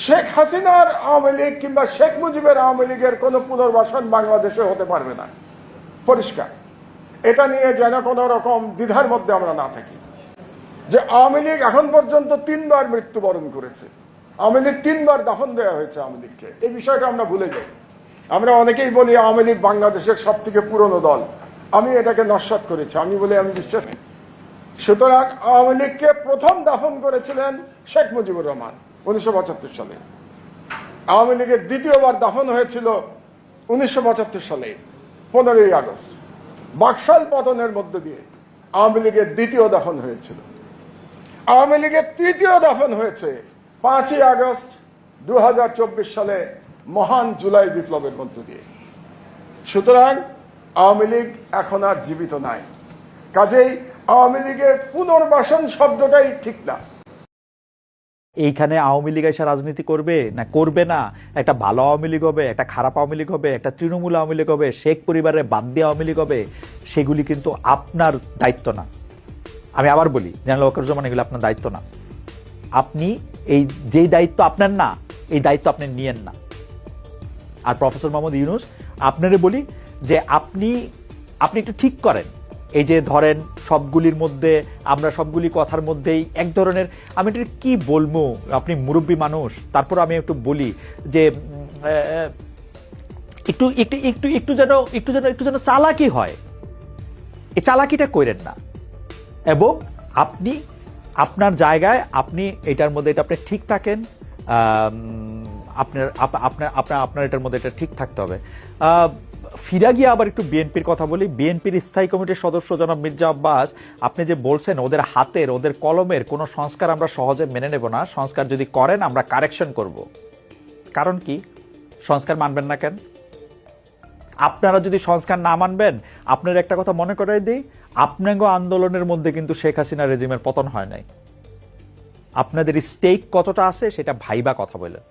শেখ হাসিনার আওয়ামী লীগ কিংবা শেখ মুজিবের আওয়ামী লীগের কোনো পুনর্বাসন বাংলাদেশে হতে পারবে না, পরিষ্কার। এটা নিয়ে যেন কোনো রকম দ্বিধার মধ্যে আমরা না থাকি। যে আওয়ামী লীগ এখন পর্যন্ত 3বার মৃত্যুবরণ করেছে, আওয়ামী লীগ 3বার দাফন দেওয়া হয়েছে আওয়ামী লীগকে, এই বিষয়টা আমরা ভুলে যাই। আমরা অনেকেই বলি আওয়ামী লীগ বাংলাদেশের সব থেকে পুরনো দল, আমি এটাকে নস্যাৎ করেছি, আমি বলি আমি বিশ্বাস করি। সুতরাং আওয়ামী লীগকে প্রথম দাফন করেছিলেন শেখ মুজিবুর রহমান 1975 সালে। আওয়ামী লীগের দ্বিতীয়বার দাফন হয়েছিল 1975 সালে 15ই আগস্ট। বাকশাল পতনের মধ্য দিয়ে আওয়ামী লীগের দ্বিতীয় দাফন হয়েছিল। আওয়ামী লীগের তৃতীয় দাফন হয়েছে 5ই আগস্ট 2024 সালে মহান জুলাই বিপ্লবের মধ্য দিয়ে। সুতরাং আওয়ামী লীগ এখন আর জীবিত নাই, কাজেই আওয়ামী লীগের পুনর্বাসন শব্দটাই ঠিক না। এইখানে আওয়ামী লীগ এসে রাজনীতি করবে না করবে না, একটা ভালো আওয়ামী লীগ হবে, একটা খারাপ আওয়ামী লীগ হবে, একটা তৃণমূল আওয়ামী লীগ হবে, শেখ পরিবারের বাদ দিয়ে আওয়ামী লীগ হবে, সেগুলি কিন্তু আপনার দায়িত্ব না। আমি আবার বলি, জেনারেল ওয়াকারুজ্জামান, এগুলো আপনার দায়িত্ব না। আপনি এই যেই দায়িত্ব আপনার না, এই দায়িত্ব আপনি নিয়েন না। আর প্রফেসর মোহাম্মদ ইউনূস, আপনারে বলি যে আপনি একটু ঠিক করেন। এই যে ধরেন সবগুলির মধ্যে, আমরা সবগুলি কথার মধ্যেই এক ধরনের, আমি এটা কি বলবো, আপনি মুরব্বী মানুষ, তারপর আমি একটু বলি যে একটু একটু একটু একটু যেন একটু যেন একটু যেন চালাকি হয়, এই চালাকিটা করেন না। এবং আপনি আপনার জায়গায়, আপনি এটার মধ্যে এটা আপনি ঠিক থাকেন, আপনার আপনার আপনার আপনার এটার মধ্যে এটা ঠিক থাকতে হবে। ফিরা গিয়ে আবার একটু বিএনপির কথা বলি। বিএনপির স্থায়ী কমিটির সদস্য জনাব মির্জা আব্বাস, আপনি যে বলছেন ওদের হাতের, ওদের কলমের কোনো সংস্কার আমরা সহজে মেনে নেব না, সংস্কার যদি করেন আমরা কারেকশন করব। কারণ কি? সংস্কার মানবেন না কেন? আপনারা যদি সংস্কার না মানবেন, আপনার একটা কথা মনে করাই দিই, আপনাগো আন্দোলনের মধ্যে কিন্তু শেখ হাসিনা রেজিমের পতন হয় নাই। আপনাদের স্টেক কতটা আছে সেটা ভাইবা কথা বলেন।